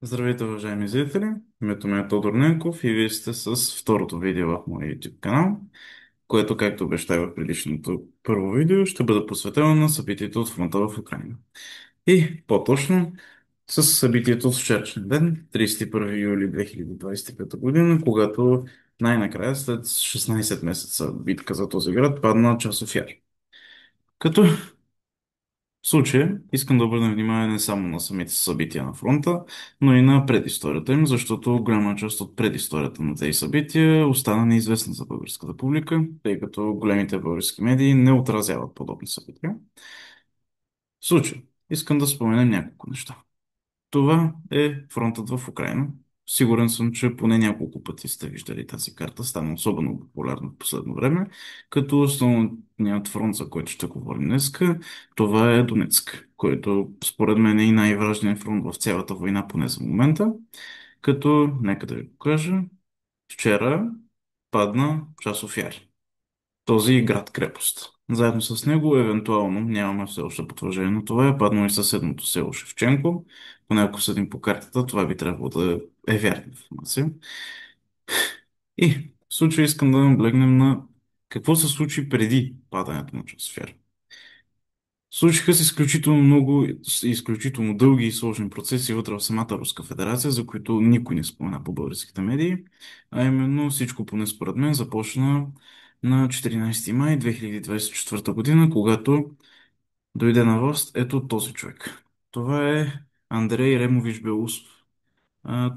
Здравейте, уважаеми зрители! Името ми е Тодор Ненков и вие сте с второто видео в моя YouTube канал, което, както обещах в предишното първо видео, ще бъде посветено на събитието от фронта в Украина. И по-точно с събитието от вчерашния ден, 31 юли 2025 година, когато най-накрая, след 16 месеца битка за този град, падна Часов Яр. Като в случая искам да обърна внимание не само на самите събития на фронта, но и на предисторията им, защото голяма част от предисторията на тези събития остана неизвестна за българската публика, тъй като големите български медии не отразяват подобни събития. В случая искам да споменем няколко неща. Това е фронтът в Украина. Сигурен съм, че поне няколко пъти сте виждали тази карта, стана особено популярна в последно време, като основният фронт, за който ще говорим днес, това е Донецк, който според мен е и най-важният фронт в цялата война, поне за момента, като, нека да ви покажа, вчера падна Часов Яр, този град-крепост. Заедно с него, евентуално, нямаме все още потвърждение на това, е паднало и съседното село Шевченко. Поне ако съдим по картата, това би трябвало да е вярна информация. И в случая искам да наблегнем на какво се случи преди падането на Часофяр. Случиха се изключително много, изключително дълги и сложни процеси вътре в самата Руска федерация, за които никой не спомена по българските медии, а именно всичко, поне според мен, започна на 14 май 2024 година, когато дойде на власт ето този човек. Това е Андрей Ремович Белоусов.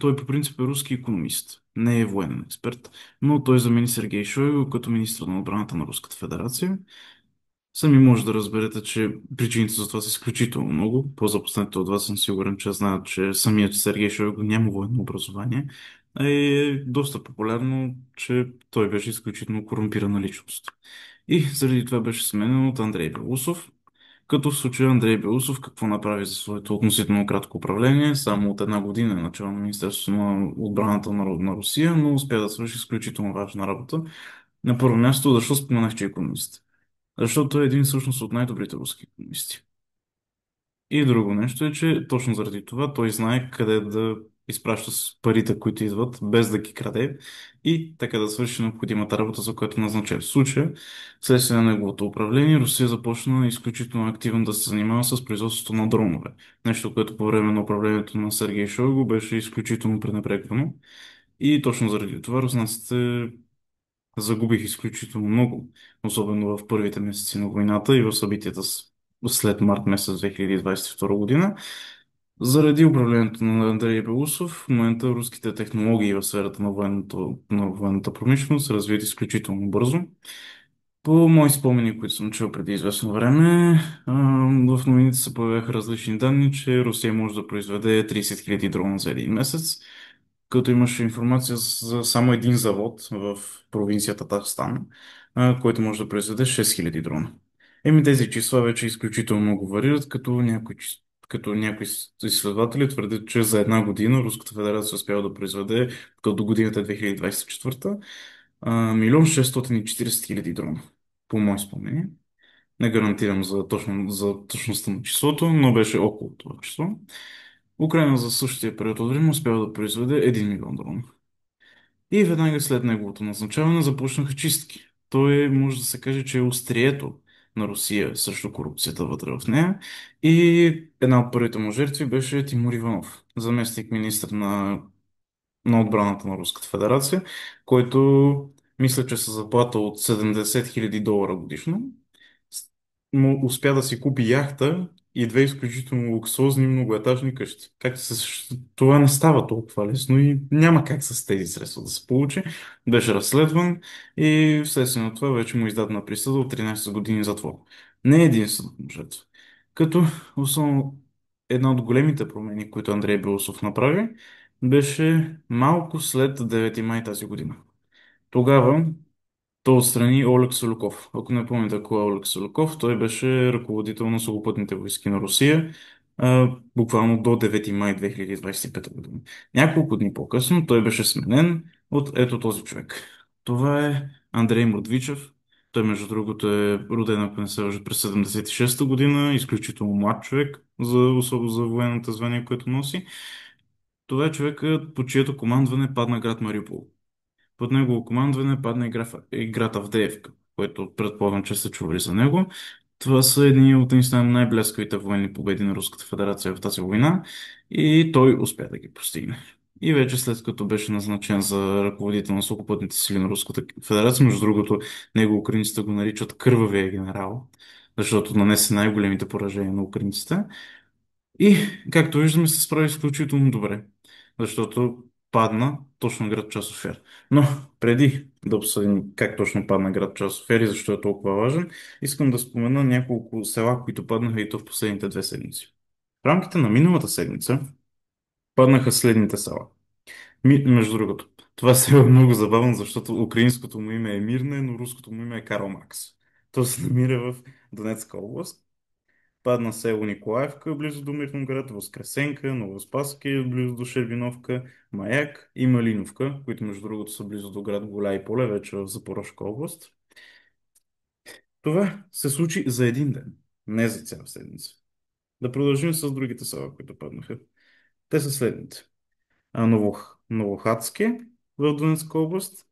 Той по принцип е руски икономист, не е военен експерт, но той замени Сергей Шойгу като министър на отбраната на Руската федерация. Сами може да разберете, че причините за това са изключително много. По-запознатите от вас съм сигурен, че знаят, че самият Сергей Шойгу няма военно образование. А е доста популярно, че той беше изключително корумпирана личност. И заради това беше сменен от Андрей Белусов. Като в случая Андрей Белусов какво направи за своето относително кратко управление, само от една година е начало на Министерството на отбраната на Русия, но успя да свърши изключително важна работа. На първо място, защо споменах, че е икономист? Защото той е един всъщност от най-добрите руски икономисти. И друго нещо е, че точно заради това той знае къде да изпраща с парите, които идват, без да ги краде и така да свърши необходимата работа, за която назначен. В случая, вследствие на неговото управление, Русия започна изключително активно да се занимава с производството на дронове. Нещо, което по време на управлението на Сергей Шойгу беше изключително пренебрегвано. И точно заради това руснаците загубих изключително много, особено в първите месеци на войната и в събитията след март месец 2022 година. Заради управлението на Андрей Белусов, в момента руските технологии в сферата на военната промишленост се развият изключително бързо. По мои спомени, които съм чул преди известно време, в новините се появяха различни данни, че Русия може да произведе 30 000 дрона за един месец, като имаше информация за само един завод в провинция Татарстан, който може да произведе 6000 дрона. Тези числа вече изключително много варират, като някои изследователи твърдят, че за една година Руската федерация успява да произведе, като до годината 2024, 1 640 000 дрона, по мое спомение. Не гарантирам за точността на числото, но беше около това число. Украина за същия период от време успява да произведе 1 милион дрона. И веднага след неговото назначаване започнаха чистки. Той може да се каже, че е острието на Русия срещу корупцията вътре в нея. И една от първите му жертви беше Тимур Иванов, заместник министр на отбраната на Руската федерация, който мисля, че се заплата от 70 000 долара годишно му успя да си купи яхта и две изключително луксозни многоетажни къщи. Това не става толкова лесно и няма как с тези средства да се получи. Беше разследван и вследствие на това вече му издадена присъда от 13 години затвор. Не е единствената му жертва. Като основно една от големите промени, които Андрей Белосов направи, беше малко след 9 май тази година. Тогава той отстрани Олег Солюков. Ако не помните кой е Олег Солюков, той беше ръководител на сухопътните войски на Русия, буквално до 9 май 2025 година. Няколко дни по-късно той беше сменен от ето този човек. Това е Андрей Мордвичев. Той, между другото, е роден, ако не се лъжа, през 76-та година, изключително млад човек за, особено за военната звание, което носи. Това е човекът, по чието командване падна град Мариупол. Под негово командване падна играта Авдеевка, което предполагам, че са чували за него. Това са едни от наистина най-блескавите военни победи на Руската федерация в тази война и той успя да ги постигне. И вече след като беше назначен за ръководител на сухопътните сили на Руската федерация, между другото, него украинците го наричат кървавия генерал, защото нанесе най-големите поражения на украинците. И, както виждаме, се справи изключително добре, защото падна точно град Часофер. Но преди да обсъдим как точно падна град Часофер и защо е толкова важен, искам да спомена няколко села, които паднаха и то в последните 2 седмици. В рамките на миналата седмица паднаха следните села. Между другото, това село е много забавно, защото украинското му име е Мирне, но руското му име е Карл Макс. То се намира в Донецка област. Падна село Николаевка, близо до Мирноград, Воскресенка, Новоспаски, близо до Шервиновка, Маяк и Малиновка, които между другото са близо до град Голя и Поле, вече в Запорожка област. Това се случи за един ден, не за цяла седмица. Да продължим с другите села, които паднаха. Те са следните. Новохадски в Донецка област,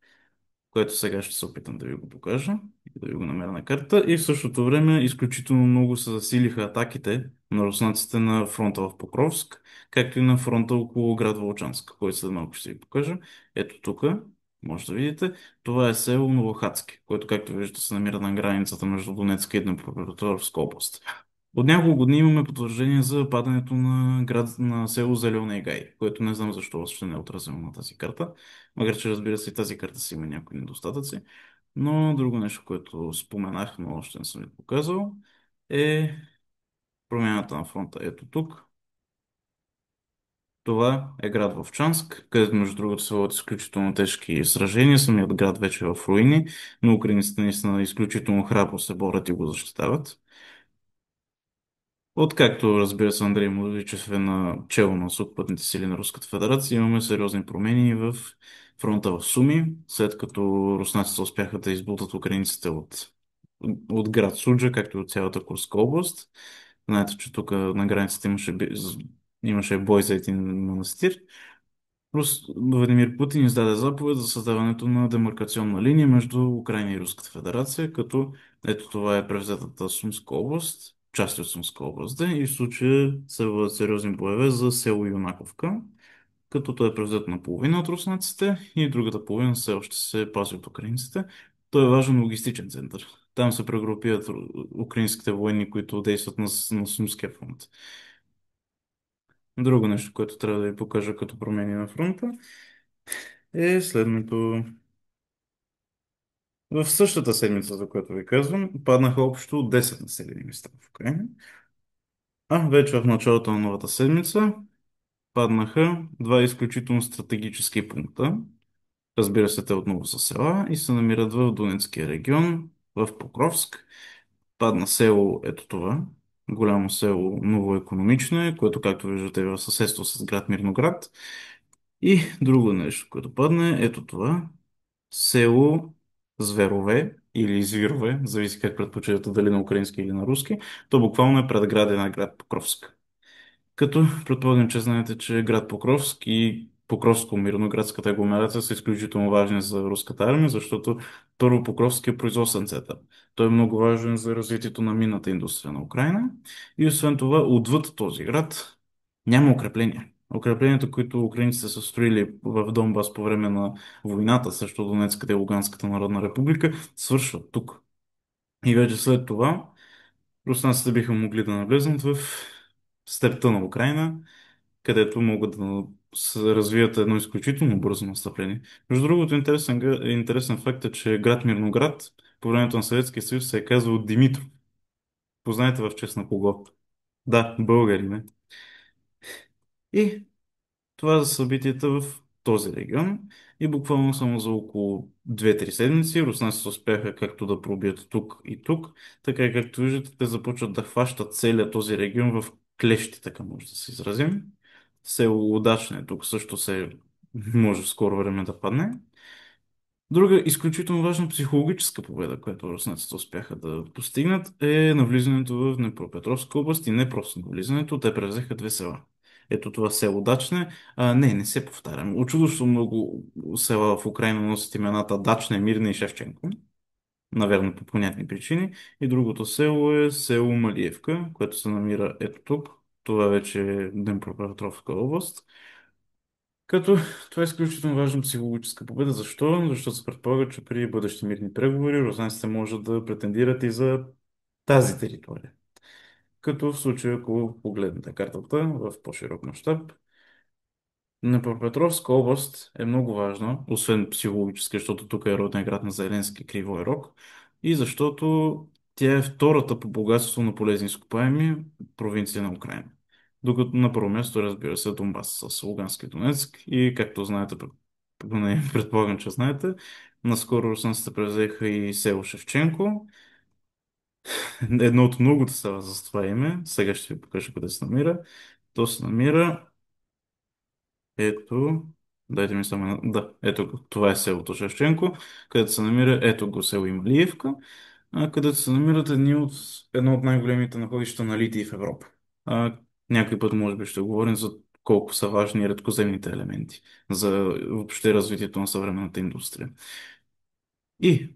което сега ще се опитам да ви го покажа и да ви го намеря на карта. И в същото време изключително много се засилиха атаките на руснаците на фронта в Покровск, както и на фронта около град Волчанск, който след малко ще ви покажа. Ето тук, може да видите, това е село Новохадски, което, както виждате, се намира на границата между Донецка и Днепропетровска област. От няколко дни имаме потвърждение за падането на град на село Зелена Гай, което не знам защо още не е отразено на тази карта, макар че разбира се и тази карта си има някои недостатъци. Но друго нещо, което споменах, но още не съм ви показал, е промяната на фронта. Ето тук. Това е град Вовчанск, където между другото се водят изключително тежки сражения. Самият град вече е в руини, но украинците наистина изключително храбро се борят и го защитават. Откакто, разбира се, Андрей Младичев е на чело на сухопътните сили на Руската федерация, имаме сериозни промени в фронта в Суми, след като руснаците успяха да избутат украинците от град Суджа, както и от цялата Курска област. Знаете, че тук на границата имаше бой за един манастир. Владимир Путин издаде заповед за създаването на демаркационна линия между Украина и Руската федерация, като ето това е превзетата Сумска област, части от Сумска област, да, и в случая се водят сериозни боеве за село Юнаковка, като той е превзет на половина от руснаците и другата половина все още се пази от украинците. Той е важен логистичен център. Там се прегрупират украинските военни, които действат на Сумския фронт. Друго нещо, което трябва да ви покажа като промени на фронта е следното. В същата седмица, за която ви казвам, паднаха общо 10 населени места в Украина. А вече в началото на новата седмица паднаха два изключително стратегически пункта. Разбира се, те отново са села и се намират в Донецкия регион, в Покровск. Падна село, ето това, голямо село Новоекономично е, което, както виждате, е в съседство с град Мирноград. И друго нещо, което падна, е ето това, село Зверове или Звирове, зависи как предпочитате, дали на украински или на руски, то буквално е предградие на град Покровск. Като предполагам, че знаете, че град Покровск и Покровско-Мирноградската агломерация са изключително важни за руската армия, защото първо Покровски е производствен център. Той е много важен за развитието на минната индустрия на Украина. И освен това, отвъд този град няма укрепления. Укрепленията, които украинците са строили в Донбас по време на войната срещу Донецката и Луганската народна република, свършват тук. И вече след това руснаците биха могли да навлезнат в степта на Украина, където могат да се развият едно изключително бързо настъпление. Между другото, интересен факт е, че град Мирноград по времето на Съветския съюз се е казвал Димитров. Познайте в чест на кого? Да, българи, не? И това за събитията в този регион. И буквално само за около 2-3 седмици руснаците успяха както да пробият тук и тук, така и както виждате, те започват да хващат целият този регион в клещи, така може да се изразим. Село Удачне тук също се може в скоро време да падне. Друга изключително важна психологическа победа, която руснаците успяха да постигнат, е навлизането в Днепропетровска област и не просто навлизането, те превзеха 2 села. Ето това село Дачне. Не се повтарям. Очудващо много села в Украина носят имената Дачне, Мирне и Шевченко. Наверно по понятни причини. И другото село е село Малиевка, което се намира ето тук. Това вече е Днепропетровска област. Като това е изключително важна психологическа победа. Защо? Защото се предполага, че при бъдещи мирни преговори руснаците може да претендират и за тази територия. Като в случая, ако погледнете картата в по-широк мащаб, Днепропетровска област е много важна, освен психологически, защото тук е роден град на Зеленски, Кривой Рог, и защото тя е втората по богатство на полезни изкопаеми провинция на Украина. Докато на първо място, разбира се, Донбас с Лугански и Донецк и, както знаете, поне предполагам, че знаете, наскоро руснаците превзеха и село Шевченко, едно от многото села за това име. Сега ще ви покажа къде се намира. То се намира ето, дайте ми само да, ето го, това е селото Шевченко, където се намира, ето го село Ималиевка, където се намират едно от най-големите находища на литий в Европа. Някой път може би ще говорим за колко са важни редкоземните елементи за въобще развитието на съвременната индустрия. И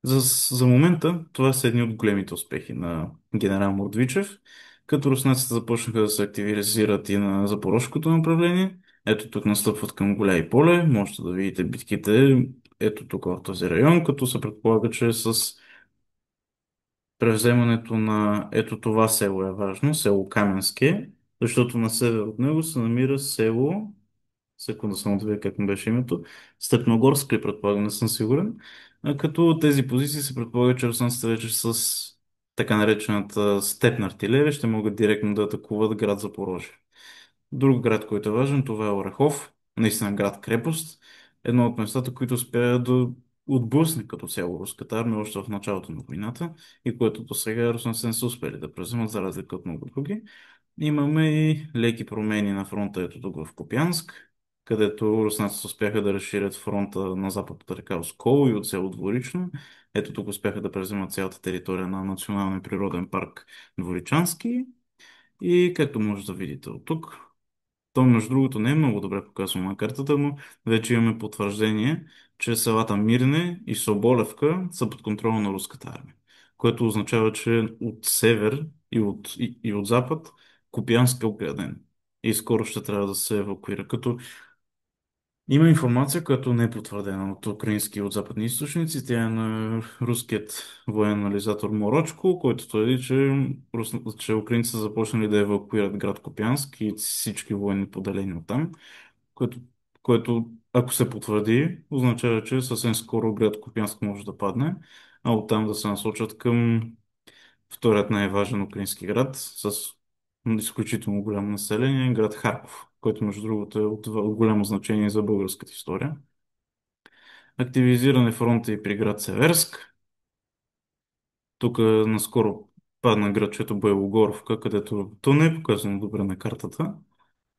за, за момента това са едни от големите успехи на генерал Мордвичев, като руснаците започнаха да се активизират и на запорожското направление. Ето тук настъпват към Гуляй поле, можете да видите битките ето тук в този район, като се предполага, че с превземането на ето това село е важно, село Каменске, защото на север от него се намира село, секунда само да видя как му беше името, Степногорска, предполагам, не съм сигурен. Като тези позиции се предполага, че руснаците вече с така наречената степна артилерия ще могат директно да атакуват град Запорожие. Друг град, който е важен, това е Орехов, наистина град-крепост. Едно от местата, които успя да отблъсне като цяло руската армия още в началото на войната и което до сега руснаците не са успели да преземат за разлика от много други. Имаме и леки промени на фронта ето тук в Купянск, където руснаците успяха да разширят фронта на запад от река Оскол и от село Дворично. Ето тук успяха да преземат цялата територия на Националния природен парк Дворичански. И както може да видите от тук, то между другото не е много добре показано на картата, но вече имаме потвърждение, че селата Мирне и Соболевка са под контрола на руската армия, което означава, че от север и от запад Купянск е обграден и скоро ще трябва да се евакуира. Като има информация, която не е потвърдена от украински и от западни източници. Тя е на руският военен анализатор Морочко, който твърди, че украинците са започнали да евакуират град Купянск и всички военни поделения оттам, което, което ако се потвърди, означава, че съвсем скоро град Купянск може да падне, а оттам да се насочат към вторият най-важен украински град с изключително голямо население, град Харков, който между другото е от голямо значение за българската история. Активизиран е фронта и при град Северск. Тук наскоро падна градчето Байлогоровка, където то не е показано добре на картата,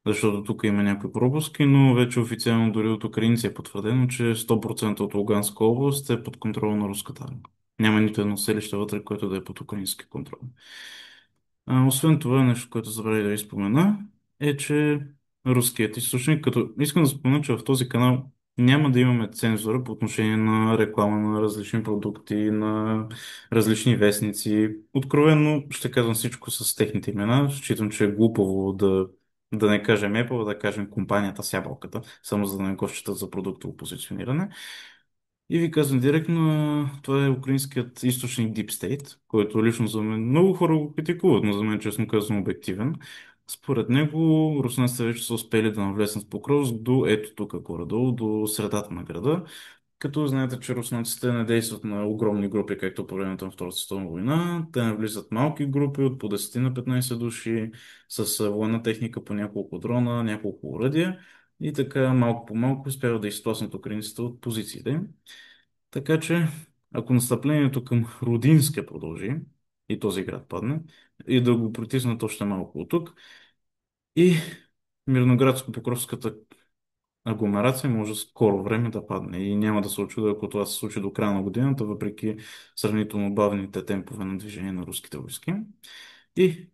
защото тук има някои пропуски, но вече официално дори от украинци е потвърдено, че 100% от Луганска област е под контрол на руската армия. Няма нито едно селище вътре, което да е под украински контрол. Освен това, нещо, което забравя да ви спомена, е, че руският източник, като искам да спомена, че в този канал няма да имаме цензура по отношение на реклама на различни продукти, на различни вестници. Откровенно ще казвам всичко с техните имена. Считам, че е глупаво да не кажем Apple, да кажем компанията с ябълката, само за да не го считат за продуктово позициониране. И ви казвам директно, това е украинският източник Deep State, който лично за мен много хора го критикуват, но за мен честно казвам обективен. Според него руснаците вече са успели да навлезнат в Покровск до ето тук горе-долу, до средата на града. Като знаете, че руснаците не действат на огромни групи, както по времето на Втората световна война. Те навлизат малки групи от по 10 на 15 души с военна техника по няколко дрона, няколко оръдия и така малко по малко успяват да изтласнат украинците от позициите им. Така че, ако настъплението към Рудинска продължи и този град падне, и да го притиснат още малко от тук, и Мирноградско-Покровската агломерация може скоро време да падне. И няма да се очудя, ако това се случи до края на годината, въпреки сравнително бавните темпове на движение на руските войски. И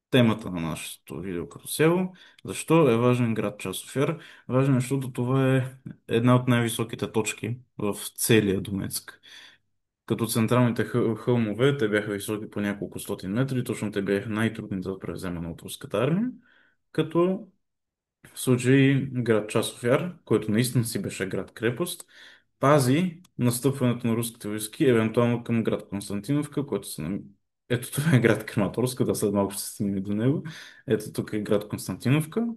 темата на нашето видео като село. Защо е важен град Часофяр? Важен е, защото това е една от най-високите точки в целия Донецк. Като централните хълмове, те бяха високи по няколко стотин метри, точно те бяха най-трудните за превземане от руската армия. Като в случай град Часофяр, който наистина си беше град-крепост, пази настъпването на руските войски, евентуално към град Константиновка, който се Ето това е град Краматорска, да след малко ще се стигне до него. Ето тук е град Константиновка,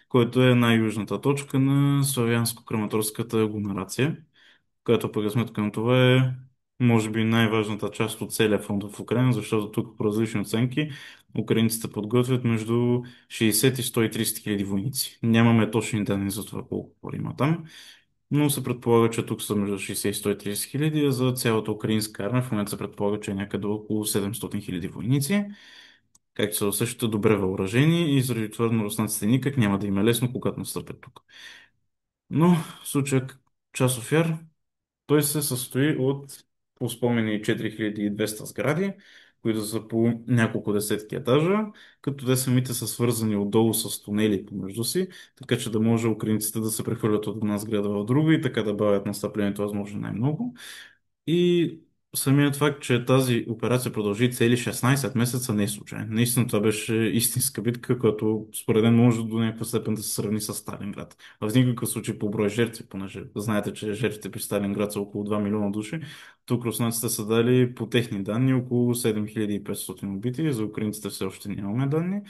който е най-южната точка на славянско-краматорската агломерация, която пък е сметка на това е може би най-важната част от целия фронт в Украина, защото тук по различни оценки украинците подготвят между 60 и 130 хиляди войници. Нямаме точни данни за това колко хора има там, но се предполага, че тук са между 60 и 130 хиляди, а за цялата украинска армия в момента се предполага, че е някъде около 700 хиляди войници, както са също добре въоръжени и заради това на руснаците никак няма да им е лесно, когато настъпят тук. Но в случая Часов Яр той се състои от по спомени 4200 сгради, които са по няколко десетки етажа, като те самите са свързани отдолу с тунели помежду си, така че да може украинците да се прехвърлят от една сграда в друга и така да бавят настъплението възможно най-много. И самият факт, че тази операция продължи цели 16 месеца, не е случайно. Наистина това беше истинска битка, която според мен може до някаква степен да се сравни с Сталинград. В никакъв случай по брой жертви, понеже знаете, че жертвите при Сталинград са около 2 милиона души. Тук руснаците са дали по техни данни около 7500 убити, за украинците все още нямаме данни.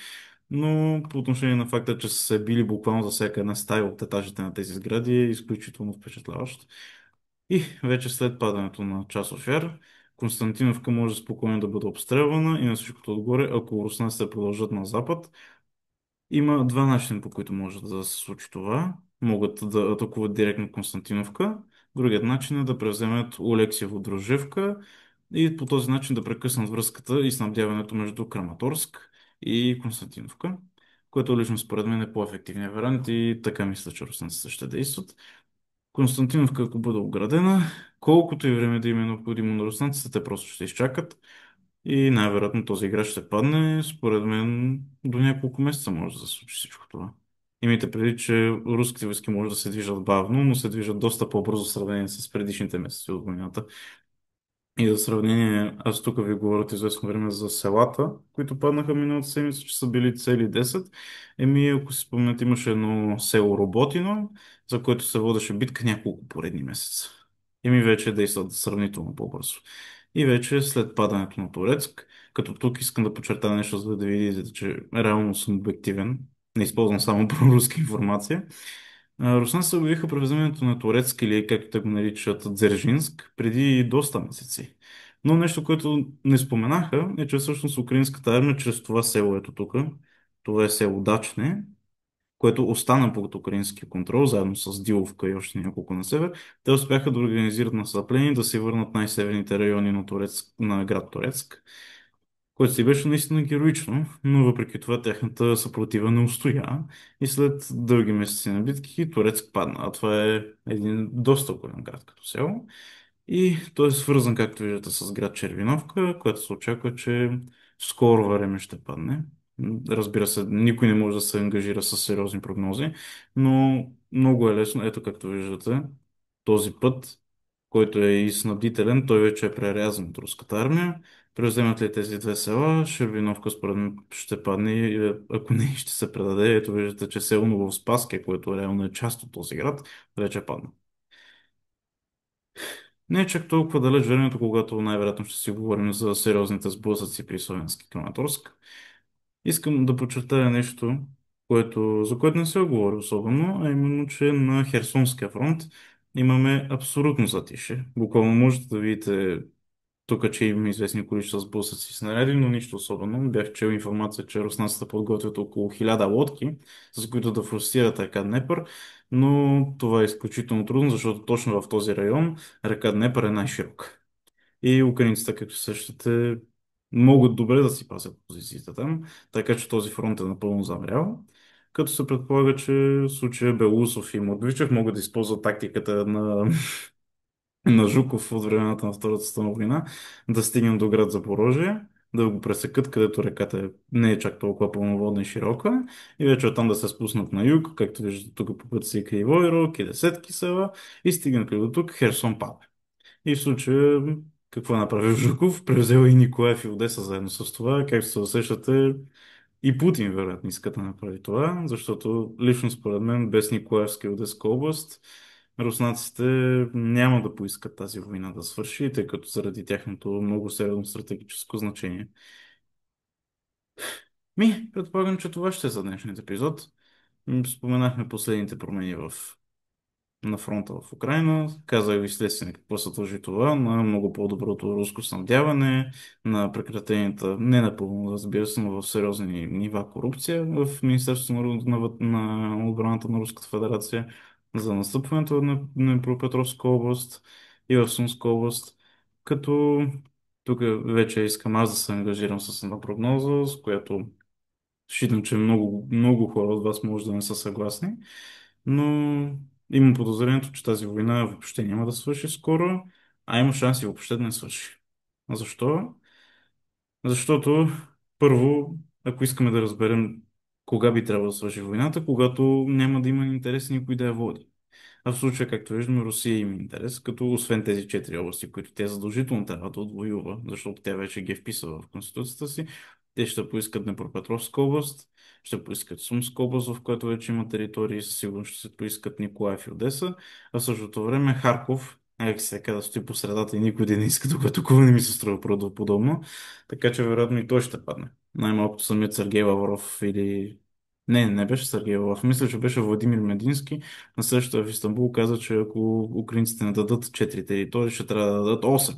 Но по отношение на факта, че са се били буквално за всяка една стая от етажите на тези сгради, е изключително впечатляващо. И вече след падането на Часов Яр, Константиновка може спокойно да бъде обстрелвана и на всичкото отгоре, ако руснаците продължат на запад, има два начина, по които може да се случи това. Могат да атакуват директно Константиновка. Другият начин е да превземат Олексиево Дружевка и по този начин да прекъснат връзката и снабдяването между Краматорск и Константиновка, което лично според мен е по-ефективният вариант и така мисля, че руснаците ще действат. Константиновка, ако бъде оградена, колкото и време да им е необходимо на руснаците, те просто ще изчакат и най-вероятно този играч ще падне. Според мен до няколко месеца може да се случи всичко това. Имайте преди, че руските войски може да се движат бавно, но се движат доста по-бързо в сравнение с предишните месеци от войната. И за сравнение, аз тук ви говоря от известно време за селата, които паднаха миналата седмица, че са били цели 10. Еми, ако си спомняте, имаше едно село Роботино, за което се водеше битка няколко поредни месеца. Еми, вече действат сравнително по-бързо. И вече след падането на Турецк, като тук искам да подчертая нещо, за да видите, че реално съм обективен, не използвам само проруска информация. Руснаците обявиха превземането на Турецк или както те го наричат Дзержинск преди доста месеци. Но нещо, което не споменаха е, че всъщност украинската армия чрез това село, ето тук, това е село Дачне, което остана под украински контрол, заедно с Диловка и още няколко на север, те успяха да организират настъпление и да се върнат най-северните райони на, на град Турецк, което си беше наистина героично, но въпреки това тяхната съпротива не устоя и след дълги месеци на битки Турецк падна. А това е един доста голям град като село. И той е свързан, както виждате, с град Червиновка, което се очаква, че в скоро време ще падне. Разбира се, никой не може да се ангажира с сериозни прогнози, но много е лесно. Ето, както виждате, този път, който е и снабдителен, той вече е прерязан от руската армия. Превземат ли тези две села, Шервиновка според мен ще падне и ако не, ще се предаде. Ето виждате, че село Новоспаске, което реално е част от този град, вече е падна. Не е чак толкова далеч времето, когато най-вероятно ще си говорим за сериозните сблъсъци при Славянски Краматорск. Искам да подчертая нещо, за което не се говори особено, а именно, че на Херсонския фронт имаме абсолютно затишие. Буквално можете да видите тук, че има известни количества сблъсъци и снаряди, но нищо особено. Бях чел информация, че руснаците подготвят около 1000 лодки, с които да форсират река Днепър, но това е изключително трудно, защото точно в този район река Днепър е най-широка. И украинците, както същите, могат добре да си пазят позициите там, така че този фронт е напълно замрял. Като се предполага, че в случая Белусов и Мордвичев могат да използват тактиката на Жуков от времената на Втората световна война, да стигнем до град Запорожие, да го пресекат, където реката не е чак толкова пълноводна и широка, и вече оттам да се спуснат на юг, както виждате тук по път си Кривойрок и десетки села, и стигнат до тук, Херсон пада. И в случая, какво е направил Жуков? Превзел и Николаев и Одеса заедно с това. Както се усещате, и Путин вероятно иска да направи това, защото лично според мен без Николаевска и Одеска област руснаците няма да поискат тази война да свърши, тъй като заради тяхното много сериозно стратегическо значение. Предполагам, че това ще е за днешният епизод. Споменахме последните промени на фронта в Украина. Казах ви следствие какво се дължи това на много по-доброто руско снабдяване, на прекратената, не напълно, разбира се, но в сериозни нива корупция в Министерството на отбраната на Руската федерация, за настъпването на Днепропетровска област и в Сумска област, като тук вече искам аз да се ангажирам с една прогноза, с която считам, че много, много хора от вас може да не са съгласни, но имам подозрението, че тази война въобще няма да свърши скоро, а има шанси въобще да не свърши. А защо? Защото, първо, ако искаме да разберем кога би трябвало да свърши войната, когато няма да има интерес никой да я води. А в случая, както виждаме, Русия има интерес, като освен тези четири области, които тя задължително трябва да отвоюва, защото тя вече ги е вписала в Конституцията си, те ще поискат Днепропетровска област, ще поискат Сумска област, в която вече има територии, със сигурност ще се поискат Николаев и Одеса, а в същото време Харков, сега да стои по средата и никой да не иска, докато такова не ми се струва правдоподобно, така че вероятно и той ще падне. Най-малкото самият Сергей Лавров или... Не беше Сергей Лавров, мисля, че беше Владимир Медински на срещата в Истанбул каза, че ако украинците не дадат 4 територии, ще трябва да дадат 8.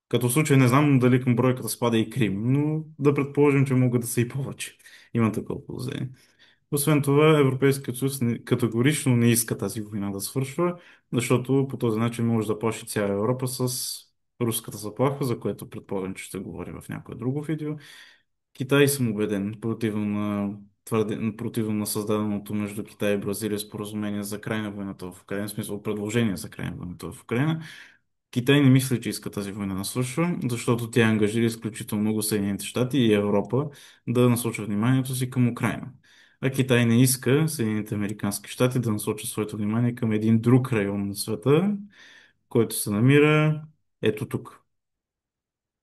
Като случай не знам дали към бройката спада и Крим, но да предположим, че могат да са и повече. Има такова положение. Освен това, Европейският съюз категорично не иска тази война да свършва, защото по този начин може да плаши цяла Европа с руската заплаха, за което предполагам, че ще говорим в някое друго видео. Китай съм убеден, противно на създаденото между Китай и Бразилия споразумение за край на войната в Украина, в смисъл предложение за край на войната в Украина. Китай не мисли, че иска тази война да свършва, защото тя ангажира изключително много Съединените щати и Европа да насочат вниманието си към Украина. А Китай не иска Съединените американски щати да насочат своето внимание към един друг район на света, който се намира ето тук.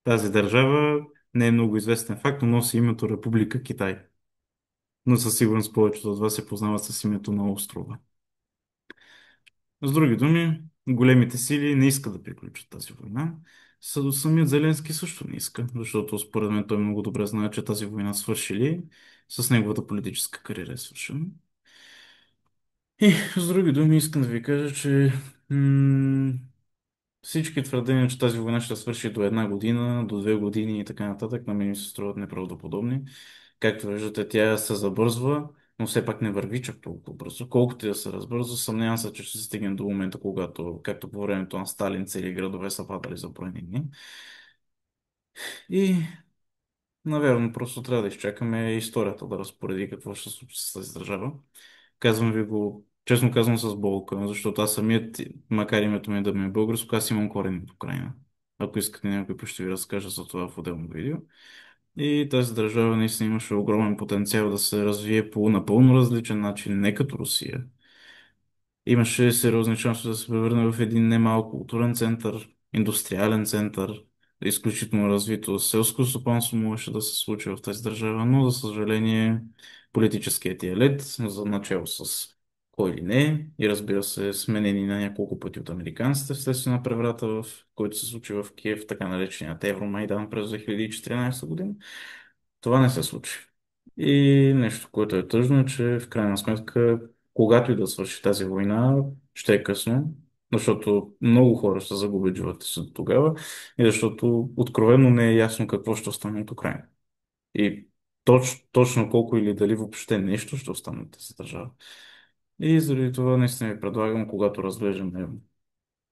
Тази държава не е много известен факт, но носи името Република Китай. Но със сигурност повечето от вас се познават с името на острова. С други думи, големите сили не искат да приключат тази война. Самият Зеленски също не иска, защото според мен той много добре знае, че тази война свършили, с неговата политическа кариера е свършена. И с други думи искам да ви кажа, че всички твърдения, че тази война ще свърши до една година, до 2 години и така нататък, на мен ми се струват неправдоподобни. Както виждате, тя се забързва, но все пак не върви чак толкова бързо. Колкото и да се разбързва, съмнявам се, че ще се стигнем до момента, когато, както по времето на Сталин, цели градове са падали за броени дни. И, наверно, просто трябва да изчакаме историята да разпореди какво ще се случи с тази държава. Казвам ви го, честно казвам с болка, защото аз самият, макар името ми да ми е българско, аз имам корени от Украина. Ако искате някой път ще ви разкажа за това в отделно видео. И тази държава наистина имаше огромен потенциал да се развие по напълно различен начин, не като Русия. Имаше сериозни шансове да се превърне в един немалко културен център, индустриален център, изключително развито селско стопанство можеше да се случи в тази държава, но за съжаление политическият елит, за начало с кой или не, и разбира се сменени на няколко пъти от американците вследствие на преврата, който се случи в Киев, така нареченият Евромайдан през 2014 година. Това не се случи. И нещо, което е тъжно, е, че в крайна сметка, когато и да свърши тази война, ще е късно, защото много хора ще загубят живота си до тогава и защото откровено не е ясно какво ще остане от Украина. И точно колко или дали въобще нещо ще остане от тази държава. И заради това наистина ви предлагам, когато разглеждаме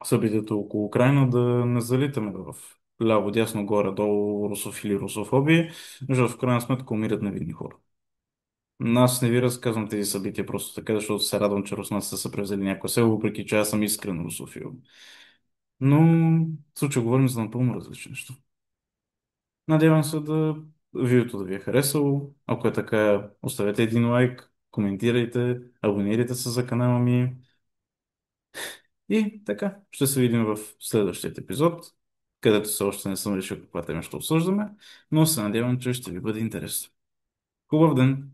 събитието около Украина, да не залитаме в ляво, дясно, горе, долу, русофили, русофоби, защото в крайна сметка умират невинни хора. Аз не ви разказвам тези събития просто така, защото се радвам, че руснаците са превзели някое село, въпреки че аз съм искрен русофил. Но в случая говорим за напълно различни неща. Надявам се да видеото да ви е харесало. Ако е така, оставете един лайк, коментирайте, абонирайте се за канала ми и така, ще се видим в следващия епизод, където все още не съм решил каква тема ще обсъждаме, но се надявам, че ще ви бъде интересно. Хубав ден!